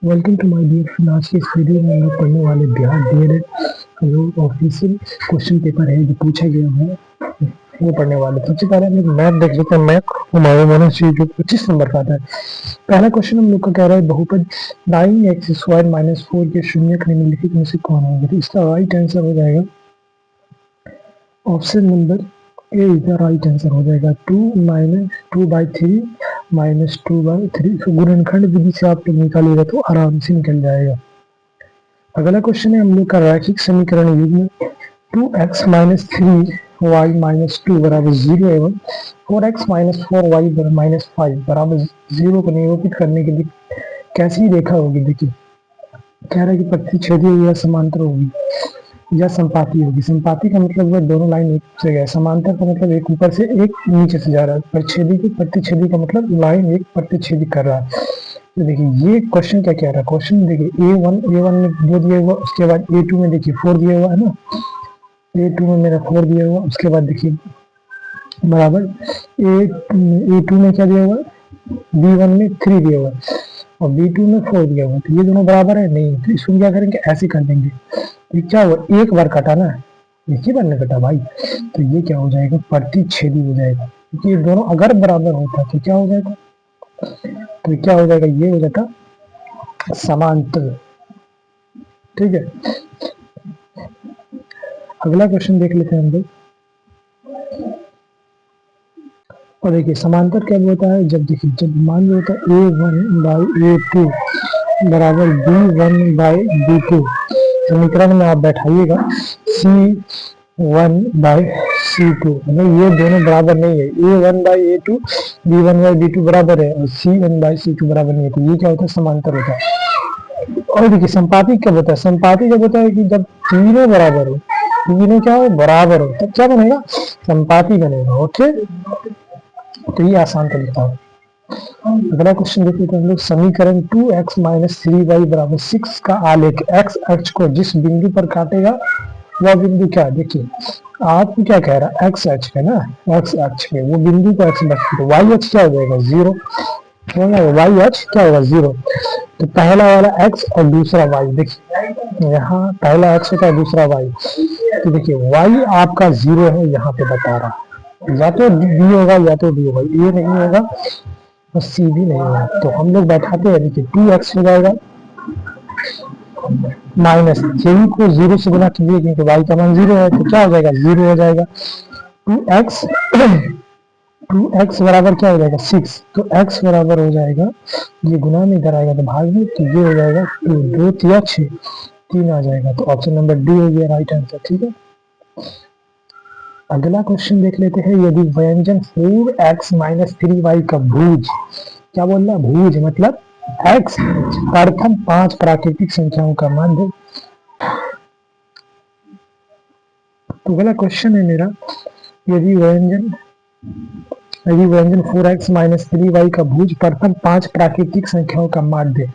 Welcome to my dear friend. आज के इस वीडियो में हम लोग पढ़ने वाले बिहार डीएलएड जो ऑफिशियल क्वेश्चन पेपर है जो पूछा गया है वो पढ़ने वाले। सबसे पहले हम लोग मैथ देख लेते हैं। मैथ हमारे मन से जो 25 नंबर का आता है। पहला क्वेश्चन हम लोग का कह रहा है बहुपद 9x² - 4 के शून्यक निम्नलिखित में से कौन होगा। तो इसका राइट आंसर हो जाएगा option number A is the right answer हो जाएगा 2 - 2/3 तो गुणनखंड विधि से आप लोग निकालिएगा तो आराम से निकल जाएगा। अगला क्वेश्चन है हम लोग का रैखिक समीकरण युग्म 2x - 3y - 2 बराबर 0 एवं 4x - 4y - 5 बराबर 0 को निरूपित करने के लिए कैसी रेखा होगी। देखिए कह रहा है कि प्रतिच्छेदी या समांतर होगी या संपाती होगी। संपाती का मतलब है दोनों लाइन एक से गए। समांतर का मतलब एक ऊपर से एक नीचे से जा रहा है। प्रतिच्छेदी का मतलब लाइन एक प्रतिच्छेदी कर रहा है। तो देखिए ये क्वेश्चन क्या कह रहा है। क्वेश्चन देखिए A1 में दो दिया हुआ, उसके बाद A2 में देखिए 4 दिया हुआ है ना। A2 में मेरा 4 दिया हुआ, उसके बाद देखिए बराबर A2 में क्या दिया हुआ, B1 में 3 दिया हुआ और B2 में 4 दिया हुआ। तो ये दोनों बराबर है नहीं, तो इसको क्या करेंगे ऐसे कर देंगे। ये क्या हुआ, एक बार कटा ना, एक ही बार ने कटा भाई, तो ये क्या हो जाएगा प्रतिच्छेदी हो जाएगा। क्योंकि ये दोनों अगर बराबर होता तो क्या हो जाएगा, तो क्या हो जाएगा, ये हो जाता समांतर। ठीक है, अगला क्वेश्चन देख लेते हैं हम लोग। और देखिए समांतर क्या होता है, जब देखिए जब मान लो होता है A1/A2 बराबर B1/B2 समीकरण में आप बैठाइएगा C1/C2, मतलब ये दोनों बराबर नहीं है। A1/A2 B1/B2 बराबर है और C1/C2 बराबर नहीं है, तो ये क्या होता है समांतर होता है। और देखिए संपाती कब होता है, संपाती कब होता है कि जब तीनों बराबर हो, तीनों क्या हो बराबर हो, तब क्या बनेगा संपाती बनेगा। ओके, तो ये आसान तरीका है। अगला क्वेश्चन देखिए तो हम लोग समीकरण 2x - 3y बराबर 6 का आलेख x अक्ष को जिस बिंदु पर काटेगा वह बिंदु क्या, देखिए आपको क्या कह रहा है x अक्ष है ना, x अक्ष पे वो बिंदु को x लगता है, y अक्ष क्या हो जाएगा 0, y अक्ष क्या होगा 0। तो पहला वाला x और दूसरा y, देखिए यहाँ पहला x होता है दूसरा y, तो देखिए y आपका 0 है यहाँ पे बता रहा है, या तो d होगा या तो d होगा, a नहीं होगा और c भी नहीं होगा। तो हम लोग बैठाते हैं, देखिए 2x हो जाएगा माइनस 3 को 0 से गुना कीजिए क्योंकि y का मान 0 है, तो क्या हो जाएगा 0 हो जाएगा। 2x बराबर क्या हो जाएगा 6, तो x बराबर हो जाएगा, ये गुना में इधर आएगा तो भाग में, तो ये हो जाएगा 2 3 6 3 आ जाएगा। तो ऑप्शन नंबर डी हो गया राइट आंसर। ठीक है, अगला क्वेश्चन देख लेते हैं। यदि व्यंजन 4x - 3y का भुज, क्या बोल रहा है भुज मतलब x प्रथम 5 प्राकृतिक संख्याओं का माध्य। तो अगला क्वेश्चन है मेरा, यदि व्यंजन 4x - 3y का भुज प्रथम 5 प्राकृतिक संख्याओं का माध्य,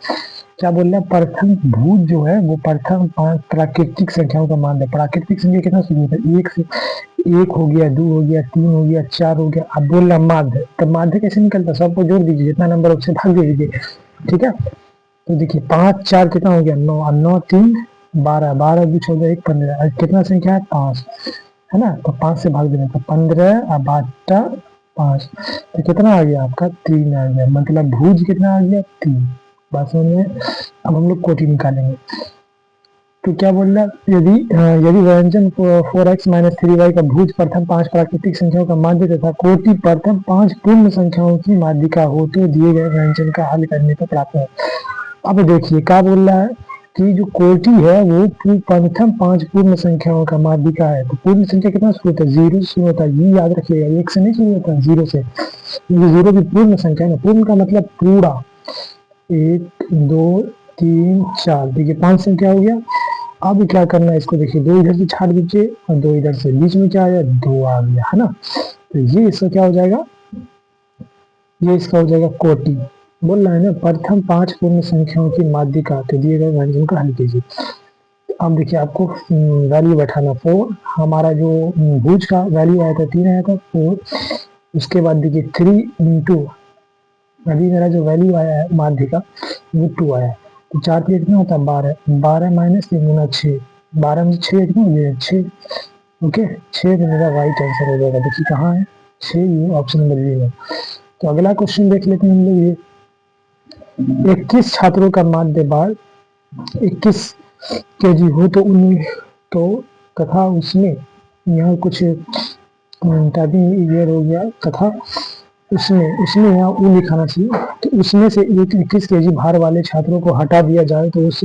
क्या बोल रहा है प्रथम भुज जो है वो प्रथम 5 प्राकृतिक संख्याओं का माध्य। प्राकृतिक संख्या कितना शुरू होता है, एक से, एक हो गया, 2 हो गया, 3 हो गया, 4 हो गया। अब बोल रहा माध्य, तो माध्य कैसे निकलता है, सबको जोड़ दीजिए, जितना नंबर उससे भाग दे दीजिए। ठीक है, तो देखिए 5 4 कितना हो गया 9 और 9 3 12, 12 2 14 1 15, कितना संख्या है 5 है ना, तो 5 से भाग देना तो 15 और 12 5, तो कितना आ गया आपका 3 आ गया, मतलब भुज कितना आ गया 3। बात समझ में। अब हम लोग कोटि निकालेंगे, तो क्या बोल रहा है यदि व्यंजन 4x - 3y का भुज प्रथम 5 प्राकृतिक संख्याओं का माध्य तथा कोटि प्रथम 5 पूर्ण संख्याओं की माध्यिका हो तो दिए गए व्यंजन का हल करने पर प्राप्त है। अब देखिए क्या बोल रहा है कि जो कोटि है वो प्रथम 5 पूर्ण संख्याओं का माध्यिका है। तो पूर्ण संख्या कितना शुरू होता है 0 से शुरू होता है, ये याद रखिएगा, 1 से नहीं शुरू होता है 0 से, क्योंकि 0 भी पूर्ण संख्या है ना, पूर्ण का मतलब पूरा। 1 2 3 4, देखिए 5 संख्या हो गया। अब क्या करना है इसको, देखिए 2 इधर से छाड़ दीजिए और 2 इधर से, बीच में क्या आया 2 आ गया है ना, तो ये इसका क्या हो जाएगा, ये इसका हो जाएगा कोटि। बोल रहा है ना प्रथम 5 पूर्ण संख्याओं की माध्यिका, तो दिए गए व्यंजन का हल कीजिए। अब देखिए आपको वैल्यू बैठाना 4, हमारा जो भुज का वैल्यू आया था 3 आया था 4, उसके बाद देखिए 3 इंटू अभी मेरा जो वैल्यू आया है माध्यिका वो 2 आया है, तो 4 पे कितना होता है 12, 12 माइनस 3 गुना 6, 12 में 6 कितना हो गया 6। ओके 6 तो मेरा राइट आंसर हो जाएगा। देखिए कहाँ है 6, ये ऑप्शन नंबर बी है। तो अगला क्वेश्चन देख लेते हैं हम लोग। ये 21 छात्रों का माध्य बार 21 केजी हो तो उन्हें तो तथा उसमें यहाँ कुछ टाइपिंग ईयर हो गया तथा उसमें यहाँ ऊ लिखाना चाहिए। तो उसमें से 21 केजी भार वाले छात्रों को हटा दिया जाए तो उस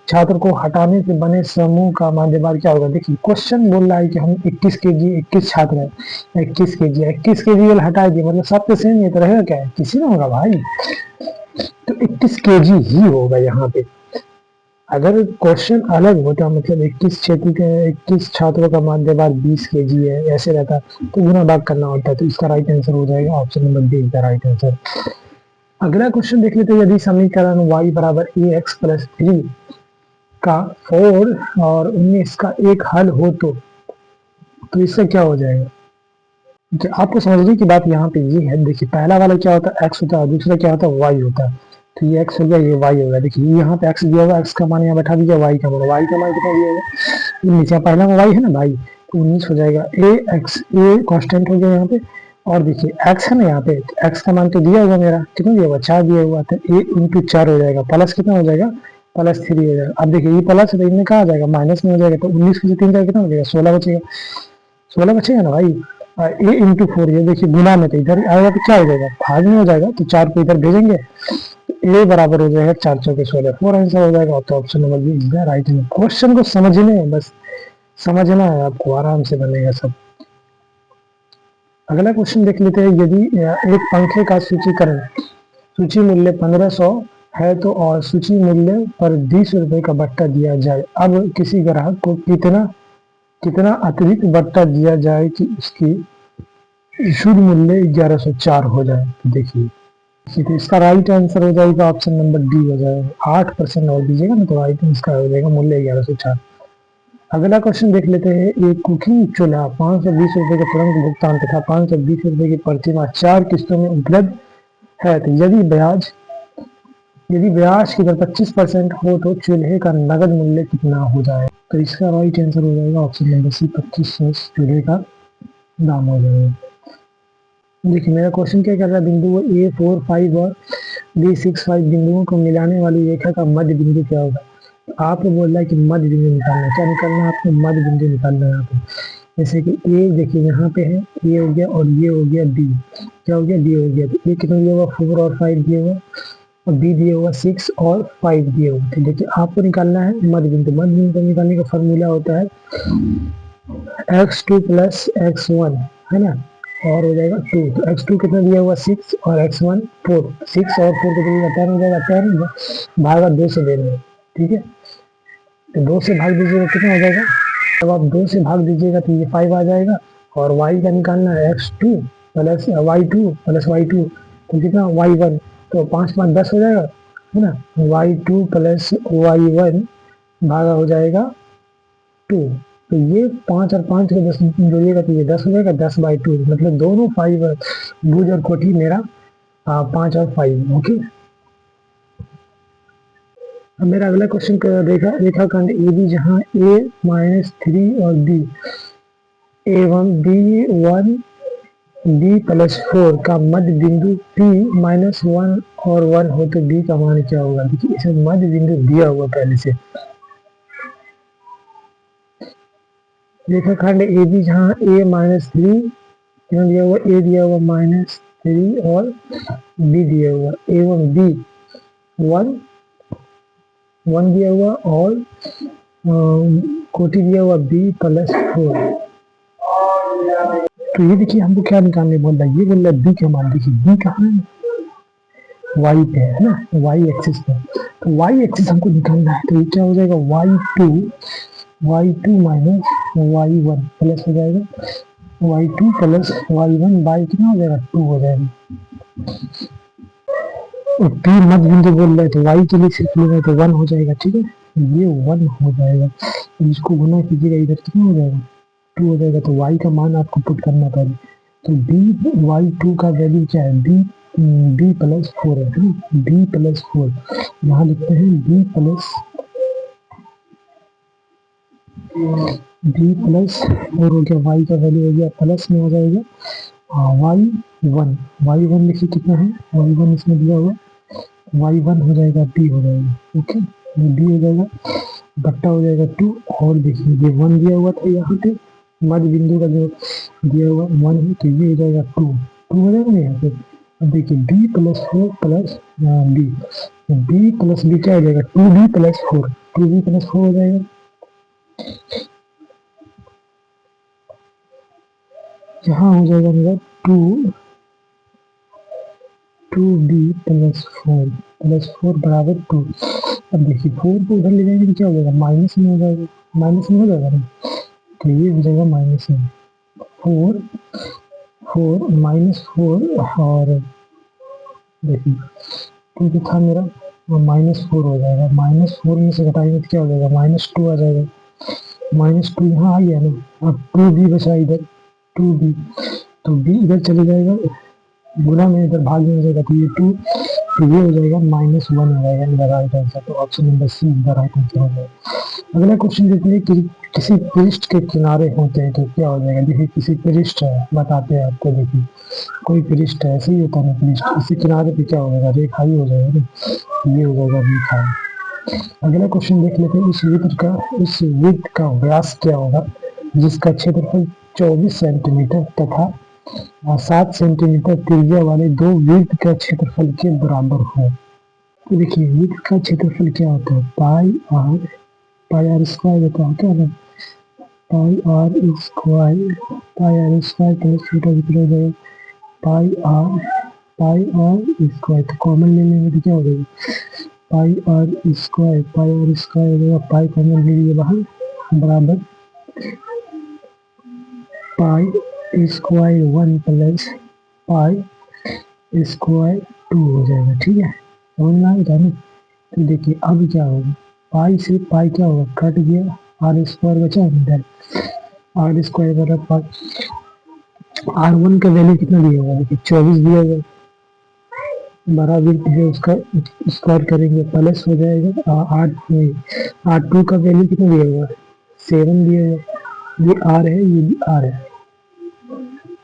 छात्र को हटाने से बने समूह का माध्य बार क्या होगा। देखिए क्वेश्चन बोल रहा है कि हम 21 केजी 21 छात्र है, 21 केजी वाला हटा दिए, मतलब सब तो सेम, ये तो रहेगा क्या है किसी ना होगा भाई। तो 21 केजी ही होगा यहाँ पे। अगर क्वेश्चन अलग होता मतलब 21 छात्रों का माध्य बार 20 केजी है ऐसे रहता तो गुना भाग करना होता, तो इसका राइट आंसर हो जाएगा option number B is the right answer. अगला क्वेश्चन देख लेते हैं। यदि समीकरण y बराबर ax प्लस 3 का 4 और 19 का एक हल हो तो इससे क्या हो जाएगा। आपको समझने की बात यहाँ पे ये है, देखिए पहला वाला क्या होता है x होता है, दूसरा क्या होता है y होता है। तो ये x हो गया, ये y हो गया। देखिए यहाँ पे x दिया हुआ, x का मान यहाँ बैठा दीजिए, y का मान कितना दिया हुआ 19, पहला में y है ना भाई, तो 19 हो जाएगा। a कांस्टेंट हो गया यहाँ पे, और देखिए x है ना यहाँ पे, x का मान तो दिया हुआ मेरा, कितना दिया हुआ 4 दिया हुआ, तो a इंटू 4 हो जाएगा, प्लस कितना हो जाएगा +3 हो जाएगा। अब देखिए ये प्लस है तो इनमें कहा आ जाएगा माइनस में हो जाएगा, तो 19 में से 3 जाएगा कितना हो जाएगा 16 बचेगा, 16 बचेगा ना भाई। a इंटू 4, ये देखिए गुना में तो इधर आएगा तो क्या हो जाएगा भाग में हो जाएगा, तो 4 को इधर भेजेंगे, a बराबर हो जाएगा 4 चौके 16, 4 आंसर हो जाएगा। तो option number B is the right answer. Question को समझने है, बस समझना है आपको, आराम से बनेगा सब। अगला क्वेश्चन देख लेते हैं। यदि एक पंखे का सूचीकरण सूची मूल्य 1500 है तो और सूची मूल्य पर 20 रुपए का बट्टा दिया जाए, अब किसी ग्राहक को कितना अतिरिक्त बट्टा दिया जाए कि उसकी शुद्ध मूल्य 1104 हो जाए। तो देखिए तो इसका राइट आंसर हो जाएगा ऑप्शन नंबर डी हो जाएगा। 8% और दीजिएगा ना तो राइट इसका हो जाएगा मूल्य 1104। अगला क्वेश्चन देख लेते हैं। एक कुकिंग चूल्हा 520 रुपए के तुरंत भुगतान तथा 520 रुपए की प्रतिमाह 4 किस्तों में उपलब्ध है, तो यदि ब्याज की दर 25% हो तो चूल्हे का नगद मूल्य कितना हो जाए। तो इसका राइट आंसर हो जाएगा ऑप्शन नंबर सी 2500 चूल्हे का दाम हो जाएगा। देखिए मेरा क्वेश्चन क्या कर रहा है, बिंदु A4, 5 और B6, 5 बिंदुओं को मिलाने वाली रेखा का मध्य बिंदु क्या होगा। आपको बोल रहा है कि मध्य बिंदु निकालना है, क्या निकालना है आपको मध्य बिंदु निकालना है यहाँ पे। जैसे कि ए देखिए यहाँ पे है, ए हो गया और ये हो गया बी, क्या हो गया बी हो गया। तो ए कितना दिया हुआ 4 और 5 दिया हुआ, और बी दिया हुआ 6 और 5 दिया हुआ। तो देखिए आपको निकालना है मध्य बिंदु। मध्य बिंदु निकालने का फॉर्मूला होता है x2 प्लस x1 है ना, और हो जाएगा 2। तो x2 कितना दिया हुआ 6 और x1 4, 6 और 4 कितना दिया 10 हो जाएगा, 10 भागा 2 से देना है, ठीक है। तो 2 से भाग दीजिएगा कितना हो जाएगा, जब आप 2 से भाग दीजिएगा तो ये 5 आ जाएगा, और y का निकालना है x2 प्लस y2 तो कितना y1, तो 5 5 10 हो जाएगा है ना, y2 प्लस y1 भागा हो जाएगा 2। तो ये 5 और 5 को 10 जोड़िएगा तो ये 10 हो जाएगा, 10/2, मतलब दोनों 5 भुज और कोठी मेरा 5 और 5। ओके अब मेरा अगला क्वेश्चन रेखाखंड ए बी जहाँ a-3 और b एवं b1 b+4 का मध्य बिंदु p-1 और 1 हो तो b का मान क्या होगा। देखिए इसमें मध्य बिंदु दिया हुआ पहले से। रेखाखंड ए बी जहाँ a-3 दिया हुआ, a दिया हुआ -3 और b दिया हुआ, एवं b1 दिया हुआ और कोटि दिया हुआ b+4। तो ये देखिए हमको क्या निकालने बोल रहा है, ये बोल रहा है बी का मान। देखिए बी कहाँ है वाई पे है ना, वाई एक्सिस पे। तो वाई एक्सिस हमको निकालना है, तो ये क्या हो जाएगा y2 माइनस y1 प्लस हो जाएगा y2 प्लस y1 बाई कितना हो जाएगा 2 हो जाएगा। और पी मध्य बिंदु बोल रहे तो y के लिए सिर्फ लेंगे तो 1 हो जाएगा, ठीक है, ये 1 हो जाएगा। इसको गुना कीजिएगा इधर कितना हो जाएगा 2 हो जाएगा। तो y का मान आपको पुट करना पड़ेगा। तो b y2 का वैल्यू क्या है, b बी प्लस 4 है ना, बी प्लस 4 यहाँ लिखते हैं बी प्लस 4 हो गया, वाई का वैल्यू हो गया प्लस में आ जाएगा y1 लिखिए कितना है y1 इसमें दिया हुआ y1 हो जाएगा b हो जाएगा, ओके ये b हो जाएगा बट्टा हो जाएगा 2 और देखिए ये 1 दिया हुआ था यहाँ पे मध्य बिंदु का जो दिया हुआ 1 है तो ये हो जाएगा 2 हो जाएगा ना यहाँ पे। अब देखिए b plus 4 plus b plus b क्या हो जाएगा 2b प्लस 4 2b प्लस 4 हो जाएगा। यहाँ हो जाएगा मेरा 2b प्लस 4 बराबर 2। अब देखिए 4 को उधर ले जाएंगे तो क्या हो जाएगा माइनस में हो जाएगा, माइनस में हो जाएगा ना तो ये हो जाएगा माइनस में 4 माइनस 4 और देखिए 2 जो था मेरा वो -4 हो जाएगा, -4 में से घटाएंगे तो क्या हो जाएगा -2 आ जाएगा, -2 यहाँ आ गया ना। अब 2b बचा इधर 2b तो b इधर चले जाएगा गुना में इधर भाग में हो जाएगा तो ये 2 तो ये हो जाएगा -1 हो जाएगा मेरा राइट आंसर। तो ऑप्शन नंबर सी मेरा राइट आंसर हो जाएगा। अगला क्वेश्चन देखते हैं कि किसी पृष्ठ के किनारे होते हैं तो क्या हो जाएगा। देखिए किसी पृष्ठ है बताते हैं आपको, देखिए कोई पृष्ठ है ऐसे ही होता है पृष्ठ, इसी किनारे पे क्या हो जाएगा रेखा ही हो जाएगा ना, ये हो जाएगा रेखा। अगला क्वेश्चन देख लेते हैं इस वृत्त का व्यास क्या होगा जिसका क्षेत्रफल 24 सेंटीमीटर तथा 7 सेंटीमीटर त्रिज्या वाले दो वृत्त का क्षेत्रफल के बराबर हो। तो देखिए वृत्त का क्षेत्रफल क्या होता है पाई आर स्क्वायर होता है क्या ना, पाई आर स्क्वायर प्लस छोटा कितना हो जाएगा पाई आर स्क्वायर। तो कॉमन ले लेंगे तो क्या हो जाएगा पाई आर स्क्वायर हो जाएगा, पाई कॉमन ले लीजिए बाहर बराबर pi square 1 plus pi square 2 हो जाएगा। ठीक है समझ में आएगा ना। तो देखिए अब क्या होगा पाई से पाई क्या होगा कट गया, आर स्क्वायर बचा इधर आर स्क्वायर बराबर पाई R1 का वैल्यू कितना दिया हुआ है देखिए 24 दिया हुआ, बड़ा वृत्त है उसका स्क्वायर करेंगे प्लस हो जाएगा R2 का वैल्यू कितना दिया हुआ है 7 दिया हुआ, ये R है ये भी R है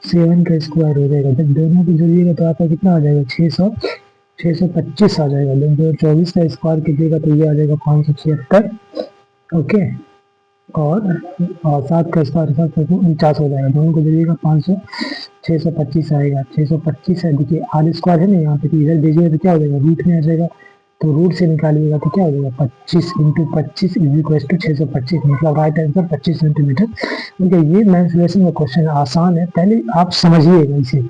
7 का स्क्वायर हो जाएगा। जब दोनों को जोड़िएगा तो आपका कितना आ जाएगा 625 आ जाएगा। जब 24 का स्क्वायर कीजिएगा तो ये आ जाएगा 576 ओके और 7 का स्क्वायर 49 हो जाएगा। दोनों को जोड़िएगा 625 आएगा 625 है। देखिए आर स्क्वायर है ना यहाँ पे तो इधर दीजिएगा तो क्या हो जाएगा रूट में आ जाएगा, तो रूट से निकालिएगा तो क्या हो जाएगा 25 × 25 = 625 मतलब राइट आंसर 25 सेंटीमीटर। देखिए ये मैंसुरेशन का क्वेश्चन आसान है, पहले आप समझिएगा इसे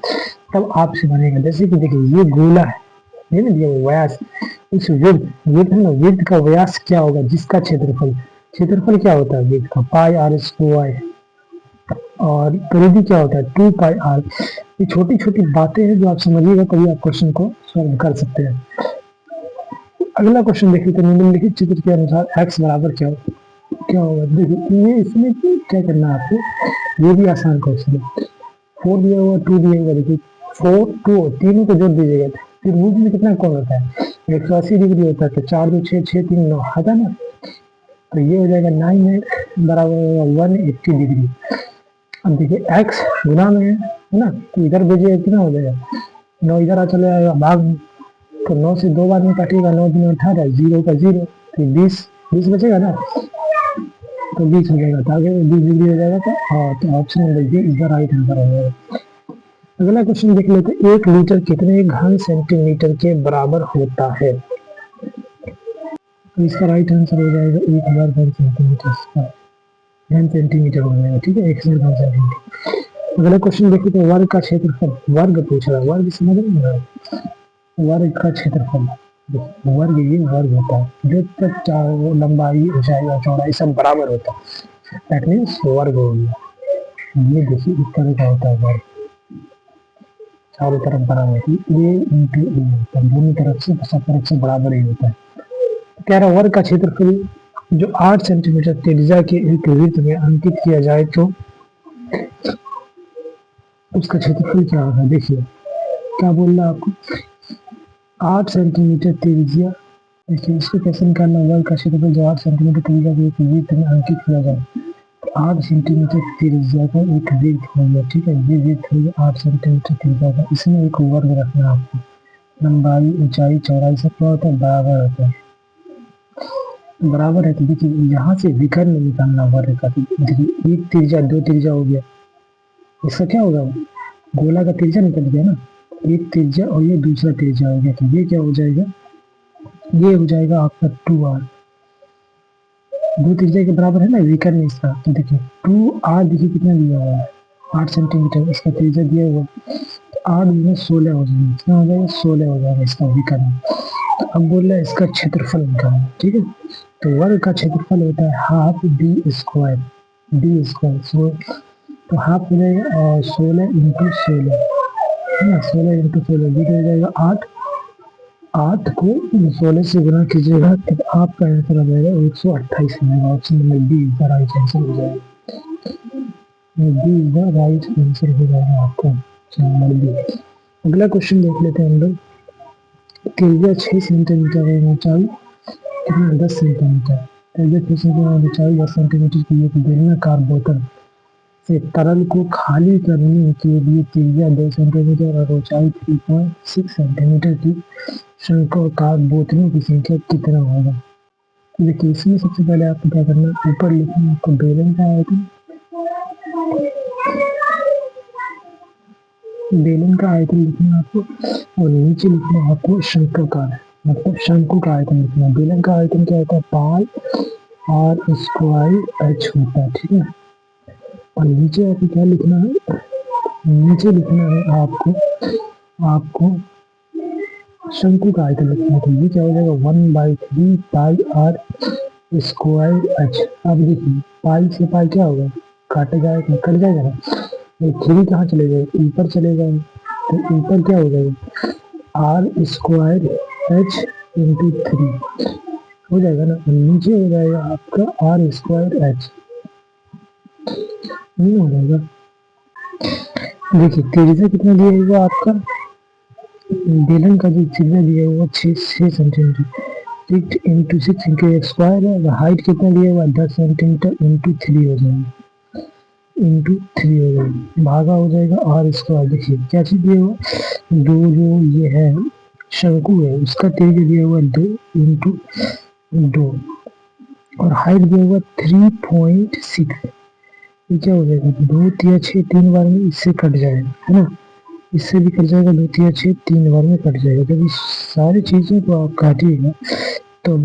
तब आपसे बनेगा। जैसे कि देखिए ये गोला है ये ना दिया व्यास, इस वृत्त है ना वृत्त का व्यास क्या होगा जिसका क्षेत्रफल क्या होता है वृत्त का पाई आर स्क्वायर और परिधि क्या होता है 2 पाई आर। ये छोटी छोटी बातें हैं जो आप समझिएगा तभी आप क्वेश्चन को सॉल्व कर सकते हैं। अगला क्वेश्चन देखिए तो निम्नलिखित चित्र के अनुसार x बराबर क्या होगा। देखिए ये इसमें क्या करना है आपको, ये भी आसान क्वेश्चन है 4 दिया हुआ 2 दिया हुआ। देखिए 4 2 तीनों को जोड़ दीजिएगा फिर रूट में कितना कौन होता है 180 डिग्री होता है तो 4 2 6 6 3 9 आता ना, तो ये हो जाएगा 9 बराबर 180 डिग्री। अब देखिए x गुना में है ना तो इधर भेजिए कितना हो जाएगा 9 इधर आ चले जाएगा भाग में, तो 9 से 2 बार में काटिएगा 9 × 18 0 का 0 तो 20 बचेगा ना तो 20 हो जाएगा तो आगे 20 डिग्री हो जाएगा। तो हाँ तो option number B is the right answer हो जाएगा। अगला क्वेश्चन देख लेते हैं 1 लीटर कितने घन सेंटीमीटर के बराबर होता है। तो इसका राइट आंसर हो जाएगा 1000 घन सेंटीमीटर हो जाएगा। ठीक है 1000 घन सेंटीमीटर। अगला क्वेश्चन देखिए तो वर्ग का क्षेत्रफल, वर्ग पूछ रहा है, वर्ग समझ रहे हैं वर्ग का क्षेत्रफल, वर्ग ये वर्ग होता है जो तक लंबाई ऊंचाई और चौड़ाई सब बराबर होता है दैट मीन्स वर्ग हो गया। ये देखिए इस तरह का होता है वर्ग चारों तरफ बराबर होती है ए इंटू ए होता है, दोनों तरफ से सब तरफ से बराबर ही होता है। कह रहा वर्ग का क्षेत्रफल जो 8 सेंटीमीटर त्रिज्या के एक वृत्त में अंकित किया जाए तो उसका क्षेत्रफल क्या होगा। देखिए क्या बोल रहा है आपको, 8 सेंटीमीटर त्रिज्या। देखिए इसको कैसे निकालना, वर्ग का क्षेत्रफल जो 8 सेंटीमीटर त्रिज्या के एक वृत्त में अंकित किया जाए। 8 सेंटीमीटर त्रिज्या का एक वृत्त हो गया, ठीक है, ये वृत्त हो गया 8 सेंटीमीटर त्रिज्या का। इसमें एक वर्ग रखना है आपको, लंबाई ऊंचाई चौड़ाई सब क्या होता है, बराबर होता है, बराबर है। तो देखिए यहाँ से विकर्ण निकालना वर्ग का, देखिए एक त्रिज्या दो त्रिज्या हो गया, इसका क्या होगा, गोला का त्रिज्या निकल गया ना, एक त्रिज्या और ये दूसरा त्रिज्या हो गया, तो ये क्या हो जाएगा, ये हो जाएगा आपका 2r, दो त्रिज्या के बराबर है ना विकर्ण इसका। तो देखिए 2r देखिए कितना दिया हुआ है, 8 सेंटीमीटर इसका त्रिज्या दिया हुआ, 8 में 16 हो जाएगा, कितना हो जाएगा, 16 हो जाएगा इसका विकर्ण। तो अब बोल रहा है इसका क्षेत्रफल निकालना, ठीक है। तो वर्ग का क्षेत्रफल होता है half D square, D square, so तो हाफ हो जाएगा और 16 इंटू 16 है ना, 16 इंटू 16 ये हो जाएगा 8, 8 को 16 से गुना कीजिएगा तो आपका आंसर आ जाएगा 128 मिलेगा। Option number B is the right answer हो जाएगा, B is the right answer हो जाएगा आपका ऑप्शन नंबर बी। अगला क्वेश्चन देख लेते हैं हम लोग, त्रिज्या 6 सेंटीमीटर है, ऊंचाई कितना 10 सेंटीमीटर, त्रिज्या 6 सेंटीमीटर ऊंचाई 10 सेंटीमीटर की एक बेलनाकार बोतल से तरल को खाली करने के लिए त्रिज्या 2 सेंटीमीटर और ऊंचाई 3.6 सेंटीमीटर की शंक्वाकार बोतलों की संख्या कितना होगा। देखिए इसमें सबसे पहले आपको क्या करना है, ऊपर लिखना है आपको बेलन का आयतन, बेलन का आयतन लिखना है आपको, और नीचे लिखना है आपको शंक्वाकार, मतलब शंकु का आयतन लिखना है। बेलन का आयतन क्या होता है, पाई आर स्क्वायर एच होता है, ठीक है। और नीचे आपको क्या लिखना है, नीचे लिखना है आपको शंकु का आयतन लिखना है। तो ये क्या हो जाएगा 1/3 पाई आर स्क्वायर एच। अब देखिए पाई से पाई क्या होगा, काटे जाएगा, कट जाएगा ना, ये 3 कहाँ चले जाएगा, ऊपर चले जाएगा, तो ऊपर क्या हो जाएगा आर स्क्वायर एच इंटू 3 हो जाएगा ना, नीचे हो जाएगा आपका आर स्क्वायर एच, नहीं हो जाएगा। देखिए त्रिज्या कितना दिया हुआ आपका, बेलन का जो त्रिज्या दिया हुआ 6 सेंटीमीटर, 6 इंटू 6 इंटू स्क्वायर है, हाइट कितना दिया हुआ 10 सेंटीमीटर इंटू 3 हो जाएगा, इंटू 3 हो जाएगा, भागा हो जाएगा आर स्क्वायर। देखिए क्या चीज दिया हुआ, दो जो ये है शंकु है उसका त्रिज्या दिया हुआ 2 इंटू 2 और हाइट दिया हुआ 3.6, ये क्या हो जाएगा 2 3 6 3 बार में इससे कट जाएगा, है ना, इससे भी कट जाएगा, 2 3 6 3 बार में कट जाएगा। जब इस सारी चीज़ों को आप काटिएगा तो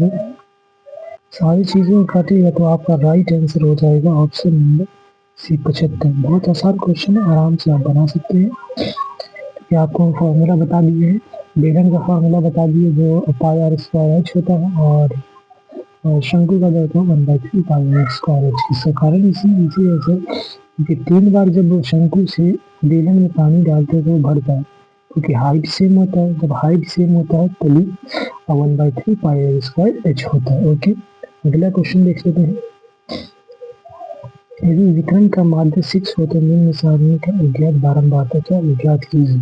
सारी चीज़ों को काटिएगा तो आपका राइट आंसर हो जाएगा ऑप्शन नंबर सी 75। बहुत आसान क्वेश्चन है, आराम से आप बना सकते हैं। कि आपको फॉर्मूला बता दिए है, बेलन का फॉर्मूला बता दिए जो पाई आर स्क्वायर एच होता है, और शंकु का जो होता है 1/3 पाई आर स्क्वायर एच। इसका कारण इसी वजह कि 3 बार जब वो शंकु से बेलन में पानी डालते हैं तो वो भरता है, क्योंकि हाइट सेम होता है, जब हाइट सेम होता है तभी 1/3 पाई आर स्क्वायर एच होता है। ओके, अगला क्वेश्चन देख लेते हैं। यदि विकर्ण का माध्य 6 हो तो निम्न सारणी का अज्ञात बारंबारता क्या ज्ञात कीजिए।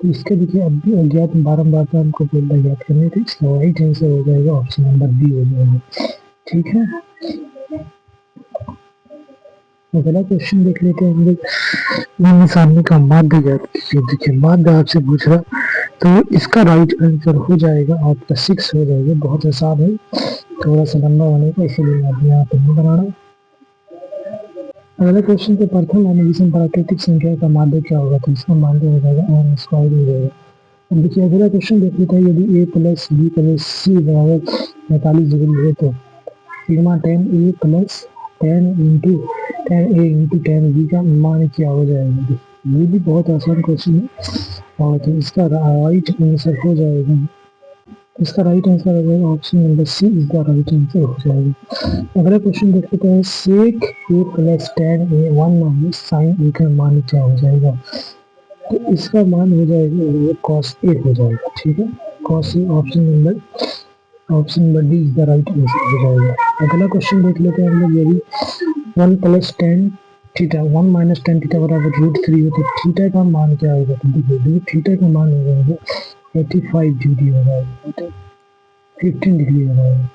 तो इसके देखिए अब भी अज्ञात बारंबारता हमको बोलना ज्ञात करने, तो इसका राइट आंसर हो जाएगा ऑप्शन नंबर बी हो जाएगा, ठीक है। अगला क्वेश्चन देख लेते हैं हम लोग, निम्न सारणी का माध्य ज्ञात कीजिए। देखिए माध्य आपसे पूछ रहा तो इसका राइट आंसर हो जाएगा आपका 6 हो जाएगा। बहुत आसान है, थोड़ा सा लंबा होने का इसीलिए मैं यहाँ पे नहीं बना रहा। अगला क्वेश्चन के प्रथम अनिविषम प्राकृतिक संख्या का माध्य क्या होगा, तो इसका माध्य हो जाएगा एन स्क्वायर हो जाएगा। अब देखिए अगला क्वेश्चन देख लेते हैं, यदि a प्लस बी प्लस सी बराबर 45 डिग्री है तो sigma tan a plus tan a into tan b का मान क्या हो जाएगा। ये भी बहुत आसान क्वेश्चन है, और तो इसका राइट आंसर हो जाएगा, इसका राइट आंसर हो जाएगा option number C is the right answer हो जाएगा। अगला क्वेश्चन देख लेते हैं, sec A plus tan a 1 minus sine A का मान क्या हो जाएगा। तो इसका मान हो जाएगा वो cos a हो जाएगा, ठीक है, cos a option number D is the right answer हो जाएगा। अगला क्वेश्चन देख लेते हैं हम लोग, यदि 1 plus tan theta 1 minus tan theta बराबर √3 हो, तो थीटा का मान क्या होगा? तो देखिए थीटा का मान होगा 85 डिग्री होगा, 15 डिग्री होगा।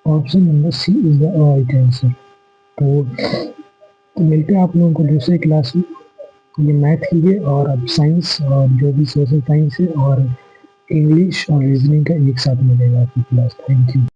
Option number C is the right answer. तो मिलते हैं आप लोगों को दूसरे क्लास में। ये मैथ कीजिए और अब साइंस और जो भी सोशल साइंस है और इंग्लिश और रीजनिंग का एक साथ मिलेगा आपकी क्लास। Thank you.